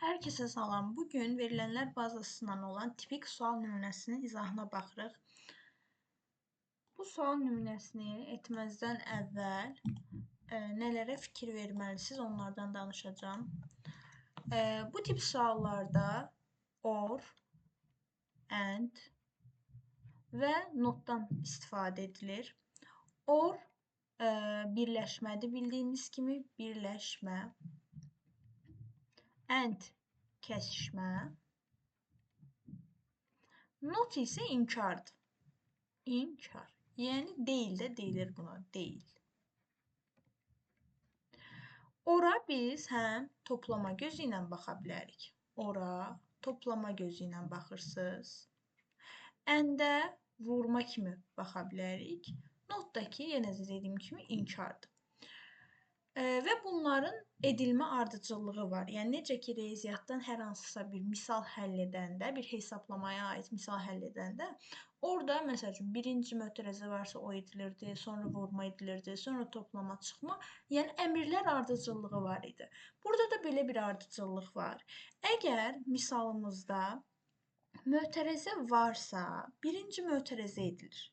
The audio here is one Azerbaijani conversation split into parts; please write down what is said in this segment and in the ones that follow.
Herkese salam. Bugün verilənlər bazasından olan tipik sual nümunəsinin izahına baxırıq. Bu sual nümunəsini etməzdən əvvəl nələrə fikir verməlisiniz, onlardan danışacağım. Bu tip suallarda or, and və notdan istifadə edilir. Or birləşmədir, bildiyimiz kimi birləşmə. And kəsişmə. Not isə inkardır. İnkar. Yəni deyil də deyilir buna. Deyil. Ora biz həm toplama gözü ilə baxa bilərik. Ora toplama gözü ilə baxırsınız. Əndə vurma kimi baxa bilərik. Notdakı yenə də dediyim kimi inkardır. Və bunların edilmə ardıcıllığı var. Yəni, necə ki, riyaziyyatdan hər hansısa bir misal həll edəndə, bir hesablamaya aid misal həll edəndə, orada, məsəl üçün, birinci mötərizə varsa o edilirdi, sonra vurma edilirdi, sonra toplama çıxma. Yəni, əmrlər ardıcıllığı var idi. Burada da belə bir ardıcıllıq var. Əgər misalımızda mötərizə varsa, birinci mötərizə edilir.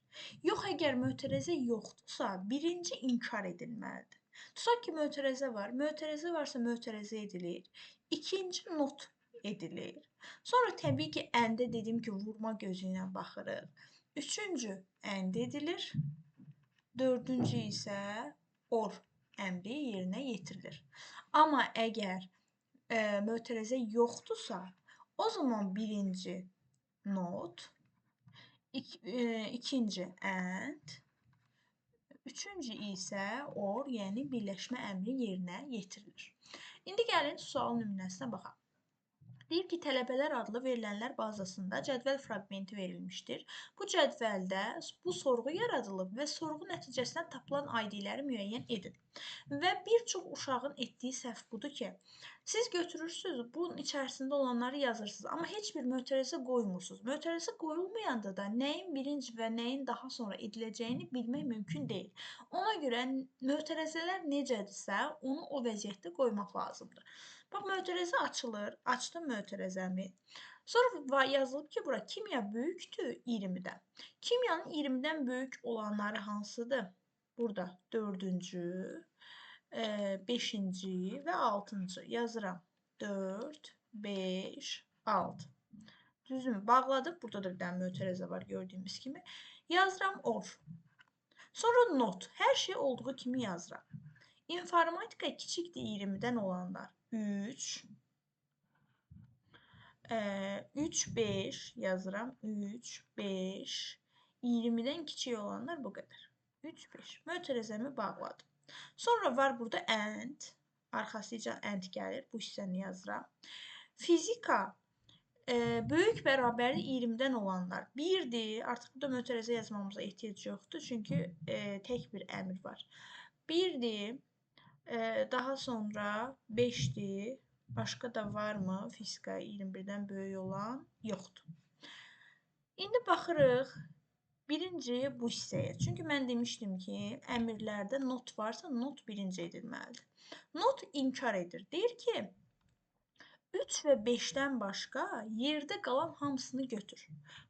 Yox, əgər mötərizə yoxdursa, birinci inkar edilməlidir. Tutaq ki, mötərizə var. Mötərizə varsa mötərizə edilir. İkinci not edilir. Sonra təbii ki, əndə dedim ki, vurma gözü ilə baxırıq. Üçüncü ənd edilir. Dördüncü isə or əmri yerinə yetirilir. Amma əgər mötərizə yoxdursa, o zaman birinci not, ikinci ənd, üçüncü isə or, yəni birləşmə əmri yerinə yetirilir. İndi gəlin sual nümunəsinə baxaq. Deyir ki, tələbələr adlı verilənlər bazasında cədvəl fraqmenti verilmişdir. Bu cədvəldə bu sorğu yaradılıb və sorğu nəticəsindən tapılan ID-ləri müəyyən edin. Və bir çox uşağın etdiyi səhv budur ki, siz götürürsünüz, bunun içərisində olanları yazırsınız, amma heç bir mötərizə qoymursunuz. Mötərizə qoyulmayanda da nəyin birinci və nəyin daha sonra ediləcəyini bilmək mümkün deyil. Ona görə mötərizələr necədirsə, onu o vəziyyətdə qoymaq lazımdır. Bax, mötərizə açılır, açdım mötərizəmi. Sonra yazılıb ki, bura kimya böyükdür 20-dən. Kimyanın 20-dən böyük olanları hansıdır? Burada 4-cü, 5-ci və 6-cı yazıram. 4, 5, 6. Düzümü bağladım. Burada da bir dənə mötərizə var gördüyümüz kimi. Yazıram or. Sonra not. Hər şey olduğu kimi yazıram. İnformatika kiçikdir 20-dən olanlar. 3, 5 yazıram. 3, 5, 20-dən kiçik olanlar bu qədər. 3, 5. Mötərizəmi bağladım. Sonra var burada and. Arxasıca and gəlir. Bu hissəni yazıram. Fizika böyük bərabərli 20-dən olanlar 1-dir. Artıq burada mötərizə yazmamıza ehtiyac yoxdur. Çünki tək bir əmr var. 1-dir. Daha sonra 5-dir. Başqa da varmı? Fizika 21-dən böyük olan yoxdur. İndi baxırıq birinci bu hissəyə. Çünki mən demişdim ki, əmrlərdə not varsa not birinci edilməlidir. Not inkar edir. Deyir ki, 3 və 5-dən başqa yerdə qalan hamısını götür.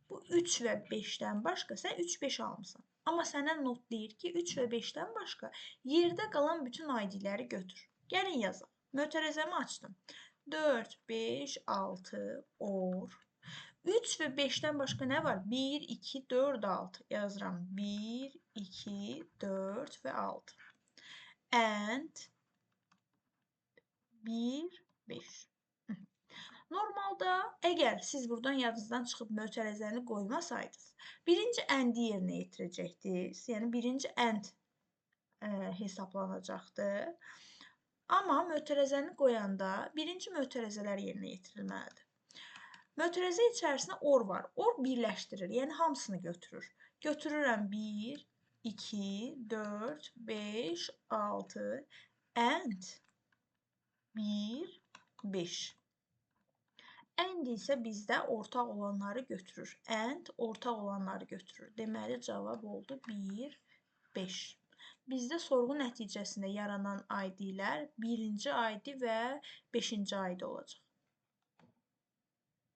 Bu 3 və 5-dən başqa sən 3, 5 almısan. Amma sənə not deyir ki, 3 və 5-dən başqa yerdə qalan bütün ID-ləri götür. Gəlin yazaq. Mötərizəmi açdım. 4, 5, 6, or. 3 və 5-dən başqa nə var? 1, 2, 4, 6. Yazıram. 1, 2, 4 və 6. And 1, 5. Normalda, əgər siz buradan yadınızdan çıxıb mötərizəni qoymasaydınız, birinci əndi yerinə yetirəcəkdiniz. Yəni, birinci ənd hesablanacaqdı. Amma mötərizəni qoyanda birinci mötərizələr yerinə yetirilməlidir. Mötərizə içərisində or var. Or birləşdirir, yəni hamısını götürür. Götürürəm 1, 2, 4, 5, 6, and 1, 5. And isə bizdə ortaq olanları götürür. And ortaq olanları götürür. Deməli, cavab oldu 1, 5. Bizdə sorğu nəticəsində yaranan ID-lər 1-ci ID və 5-ci ID olacaq.